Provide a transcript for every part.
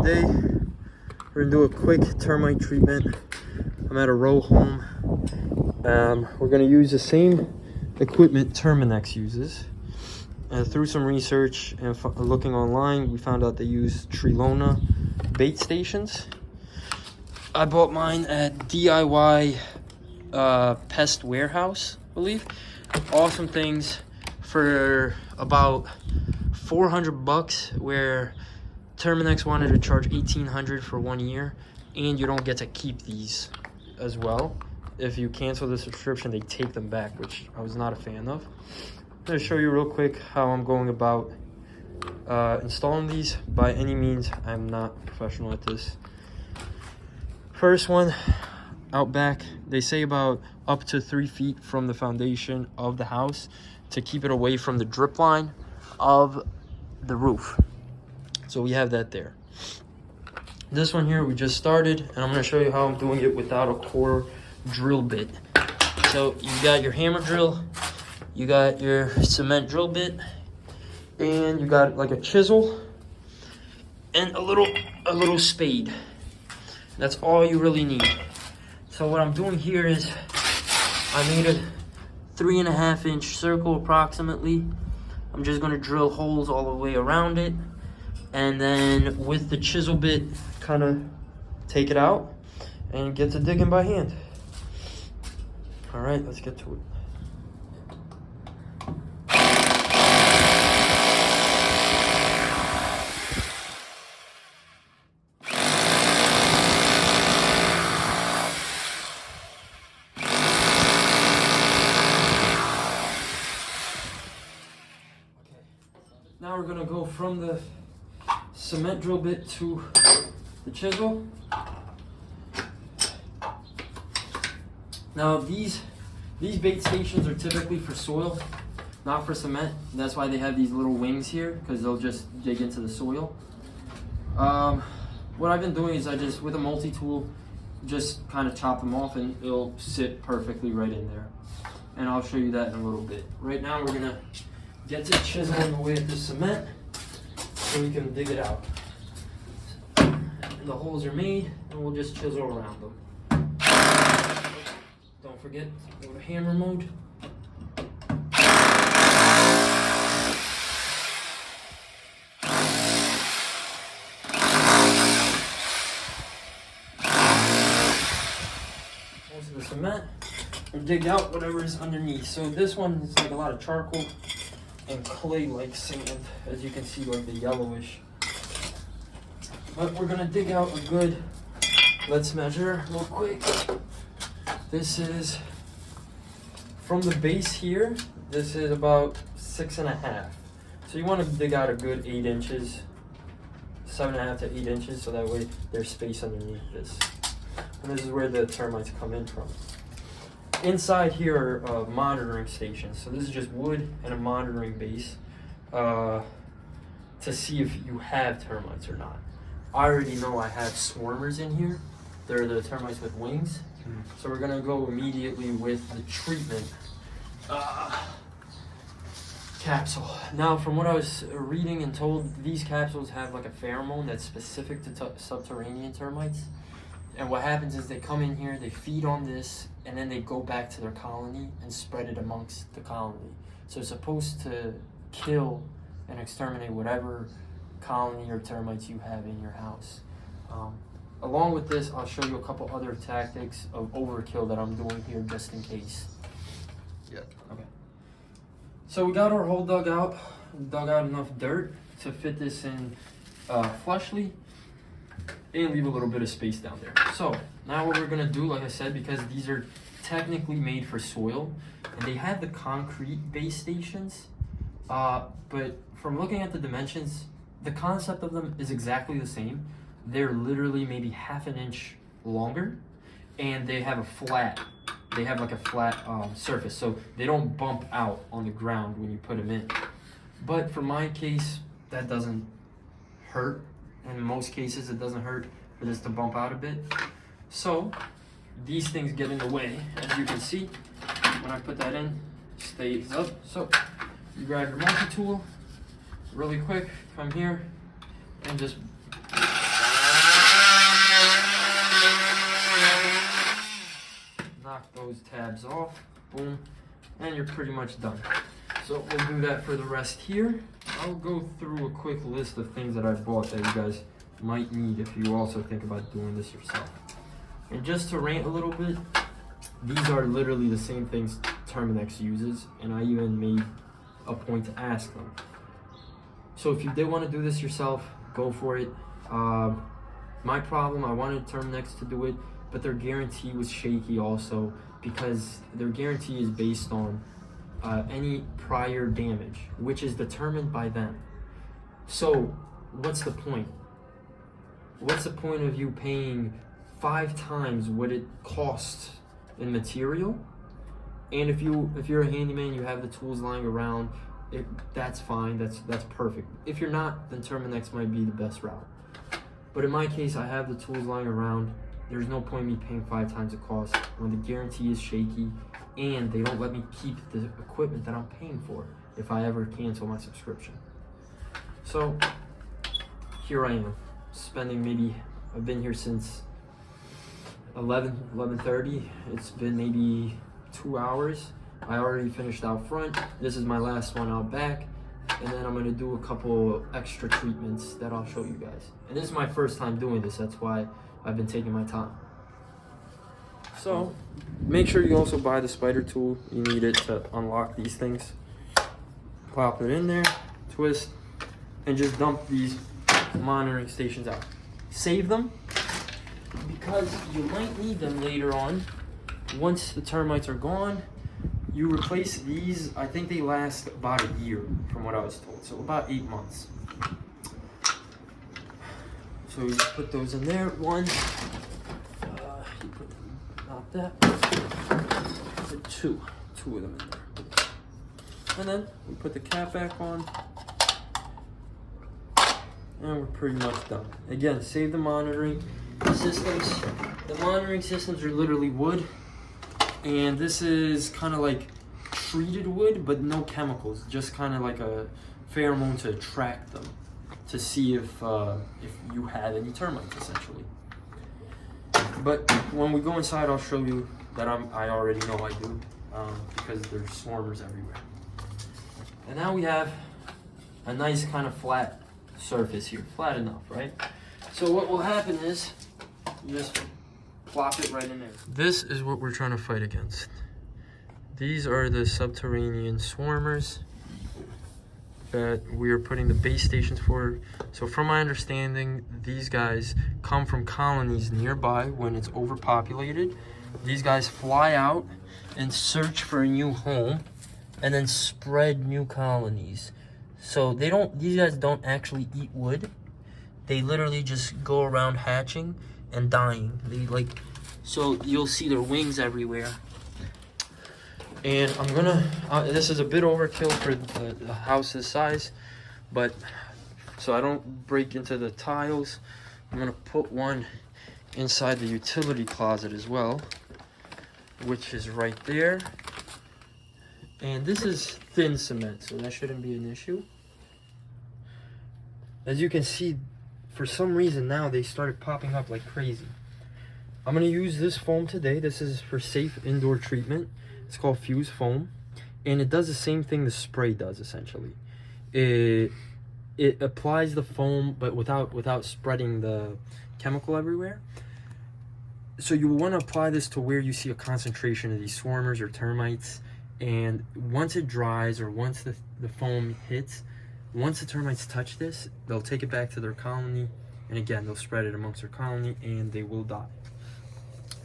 today we're gonna do a quick termite treatment. I'm at a row home. We're gonna use the same equipment Terminix uses. Through some research and looking online, we found out they use Trelona bait stations. I bought mine at DIY Pest Warehouse, I believe. Awesome things for about $400, where Terminix wanted to charge $1,800 for 1 year, and you don't get to keep these as well. If you cancel the subscription, they take them back, which I was not a fan of. I'm going to show you real quick how I'm going about installing these. By any means, I'm not a professional at this. First one, out back, they say about up to 3 feet from the foundation of the house to keep it away from the drip line of the roof. So we have that there. This one here we just started, and I'm going to show you how I'm doing it without a core drill bit. So you got your hammer drill, you got your cement drill bit, and you got like a chisel and a little spade. That's all you really need. So what I'm doing here is I made a 3.5-inch circle approximately. I'm just going to drill holes all the way around it, and then with the chisel bit kind of take it out and get to digging by hand. All right, let's get to it. Now we're gonna go from the cement drill bit to the chisel. Now these bait stations are typically for soil, not for cement. That's why they have these little wings here, because they'll just dig into the soil. What I've been doing is I just, with a multi-tool, just kind of chop them off and it'll sit perfectly right in there. And I'll show you that in a little bit. Right now we're gonna get to chiseling away at the cement so we can dig it out. And the holes are made, and we'll just chisel around them. Don't forget, go to hammer mode. Most of the cement, and dig out whatever is underneath. So this one is like a lot of charcoal and clay-like sand, as you can see, like the yellowish. But we're gonna dig out a good, let's measure real quick. This is, from the base here, this is about 6.5. So you wanna dig out a good 8 inches, 7.5 to 8 inches, so that way there's space underneath this. And this is where the termites come in from. Inside here are monitoring stations. So this is just wood and a monitoring base to see if you have termites or not. I already know I have swarmers in here. They're the termites with wings. So we're gonna go immediately with the treatment capsule. Now, from what I was reading and told, these capsules have like a pheromone that's specific to subterranean termites. And what happens is they come in here, they feed on this, and then they go back to their colony and spread it amongst the colony. So it's supposed to kill and exterminate whatever colony or termites you have in your house. Along with this, I'll show you a couple other tactics of overkill that I'm doing here just in case. Yeah. Okay. So we got our hole dug out enough dirt to fit this in flushly, and leave a little bit of space down there. So now what we're gonna do, like I said, because these are technically made for soil, and they have the concrete base stations, but from looking at the dimensions, the concept of them is exactly the same. They're literally maybe 1/2 inch longer, and they have like a flat surface, so they don't bump out on the ground when you put them in. But for my case, that doesn't hurt. In most cases, it doesn't hurt for this to bump out a bit. So these things get in the way. As you can see, when I put that in, stays up. So you grab your multi-tool really quick, come here, and just those tabs off, boom, and you're pretty much done. So we'll do that for the rest here. I'll go through a quick list of things that I bought that you guys might need if you also think about doing this yourself. And just to rant a little bit, these are literally the same things Terminix uses, and I even made a point to ask them. So if you did want to do this yourself, go for it. My problem, I wanted Terminix to do it, but their guarantee was shaky also, because their guarantee is based on any prior damage, which is determined by them. So what's the point? What's the point of you paying 5 times what it costs in material? And if you're a handyman, you have the tools lying around, that's fine, that's perfect. If you're not, then Terminix might be the best route. But in my case, I have the tools lying around. There's no point in me paying 5 times the cost when the guarantee is shaky and they don't let me keep the equipment that I'm paying for if I ever cancel my subscription. So here I am, spending I've been here since 11:30. It's been maybe 2 hours. I already finished out front. This is my last one out back. And then I'm gonna do a couple extra treatments that I'll show you guys. And this is my first time doing this, that's why I've been taking my time. So, make sure you also buy the spider tool. You need it to unlock these things. Pop it in there, twist, and just dump these monitoring stations out. Save them, because you might need them later on. Once the termites are gone, you replace these. I think they last about a year from what I was told, so about 8 months. So you put those in there. One, you put them, not that, put two of them in there. And then we put the cap back on, and we're pretty much done. Again, save the monitoring systems. The monitoring systems are literally wood. And this is kind of like treated wood, but no chemicals, just kind of like a pheromone to attract them, to see if you had any termites, essentially. But when we go inside, I'll show you that I already know I do, because there's swarmers everywhere. And now we have a nice kind of flat surface here, flat enough, right? So what will happen is, you just plop it right in there. This is what we're trying to fight against. These are the subterranean swarmers that we are putting the base stations for. So from my understanding, these guys come from colonies nearby when it's overpopulated. These guys fly out and search for a new home and then spread new colonies. So these guys don't actually eat wood. They literally just go around hatching and dying. So you'll see their wings everywhere. And I'm gonna, this is a bit overkill for the house's size, but so I don't break into the tiles, I'm gonna put one inside the utility closet as well, which is right there. And this is thin cement, so that shouldn't be an issue. As you can see, for some reason now they started popping up like crazy. I'm going to use this foam today. This is for safe indoor treatment. It's called Fuse Foam. And it does the same thing the spray does, essentially. It applies the foam, but without spreading the chemical everywhere. So you want to apply this to where you see a concentration of these swarmers or termites. And once it dries, or once the foam hits, once the termites touch this, they'll take it back to their colony, and again, they'll spread it amongst their colony, and they will die.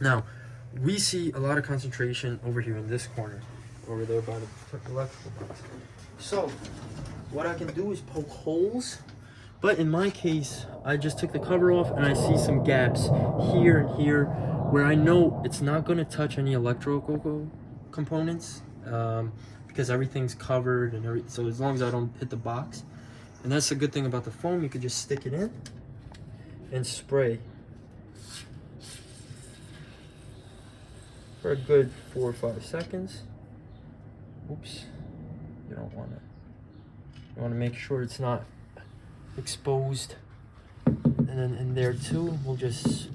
Now, we see a lot of concentration over here in this corner, over there by the electrical box. So, what I can do is poke holes, but in my case, I just took the cover off, and I see some gaps here and here, where I know it's not going to touch any electrical components, because everything's covered and everything. So as long as I don't hit the box, and that's the good thing about the foam, you could just stick it in and spray for a good 4 or 5 seconds. Oops, you don't want to. You want to make sure it's not exposed. And then in there too, we'll just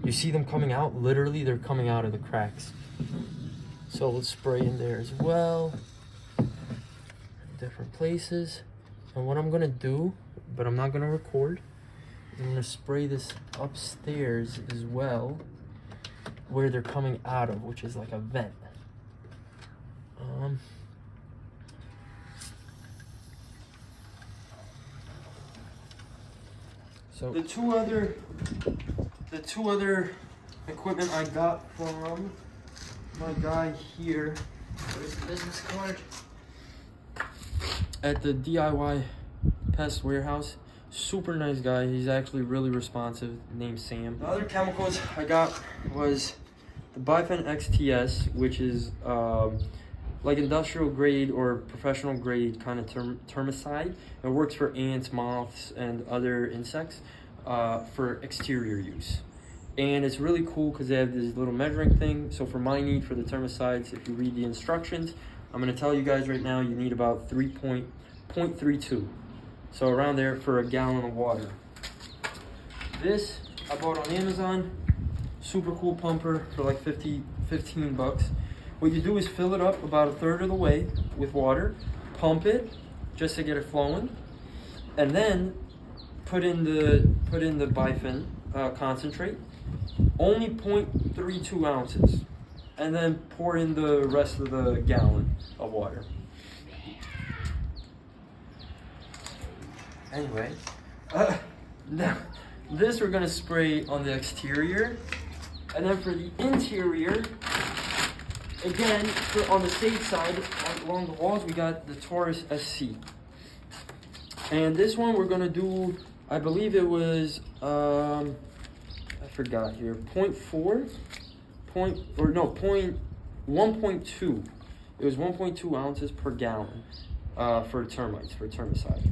You see them coming out, literally they're coming out of the cracks. So let's spray in there as well. Different places. And what I'm gonna do, but I'm not gonna record, is I'm gonna spray this upstairs as well, where they're coming out of, which is like a vent. So the two other equipment I got from my guy here. Where's the business card? At the DIY Pest Warehouse. Super nice guy. He's actually really responsive. Named Sam. The other chemicals I got was the Bifen XTS, which is like industrial grade or professional grade kind of termicide. It works for ants, moths, and other insects for exterior use. And it's really cool because they have this little measuring thing. So for my need for the termicides, if you read the instructions, I'm going to tell you guys right now, you need about 3.32. So around there for a gallon of water. This I bought on Amazon. Super cool pumper for like 15 bucks. What you do is fill it up about a third of the way with water, pump it just to get it flowing, and then put in the Bifen concentrate, only 0.32 ounces, and then pour in the rest of the gallon of water. Anyway, now this we're gonna spray on the exterior, and then for the interior, again, on the safe side, along the walls, we got the Taurus SC. And this one we're gonna do, I believe it was, I forgot here, 1.2. It was 1.2 ounces per gallon for termites, for termicide.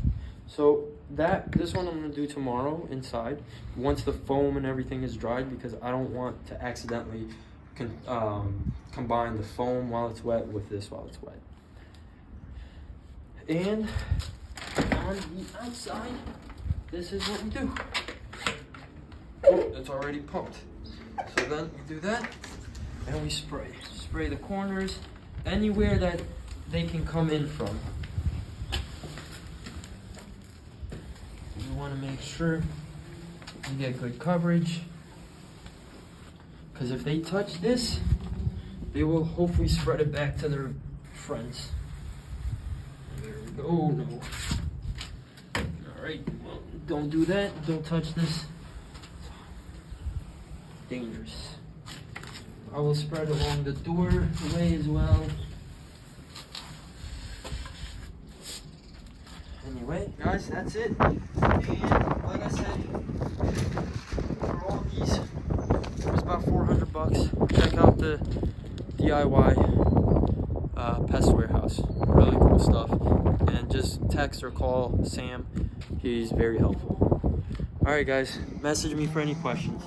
So this one I'm gonna do tomorrow inside, once the foam and everything is dried, because I don't want to accidentally combine the foam while it's wet with this while it's wet. And on the outside, this is what we do. Oh, it's already pumped. So then we do that, and we spray. Spray the corners, anywhere that they can come in from. You want to make sure you get good coverage, because if they touch this, they will hopefully spread it back to their friends. There we go. Oh no. Alright, well, don't do that. Don't touch this. Dangerous. I will spread along the doorway as well. Anyway, guys, that's it. And like I said, for all of these, it was about 400 bucks. Check out the DIY Pest Warehouse. Really cool stuff. And just text or call Sam. He's very helpful. Alright guys, message me for any questions.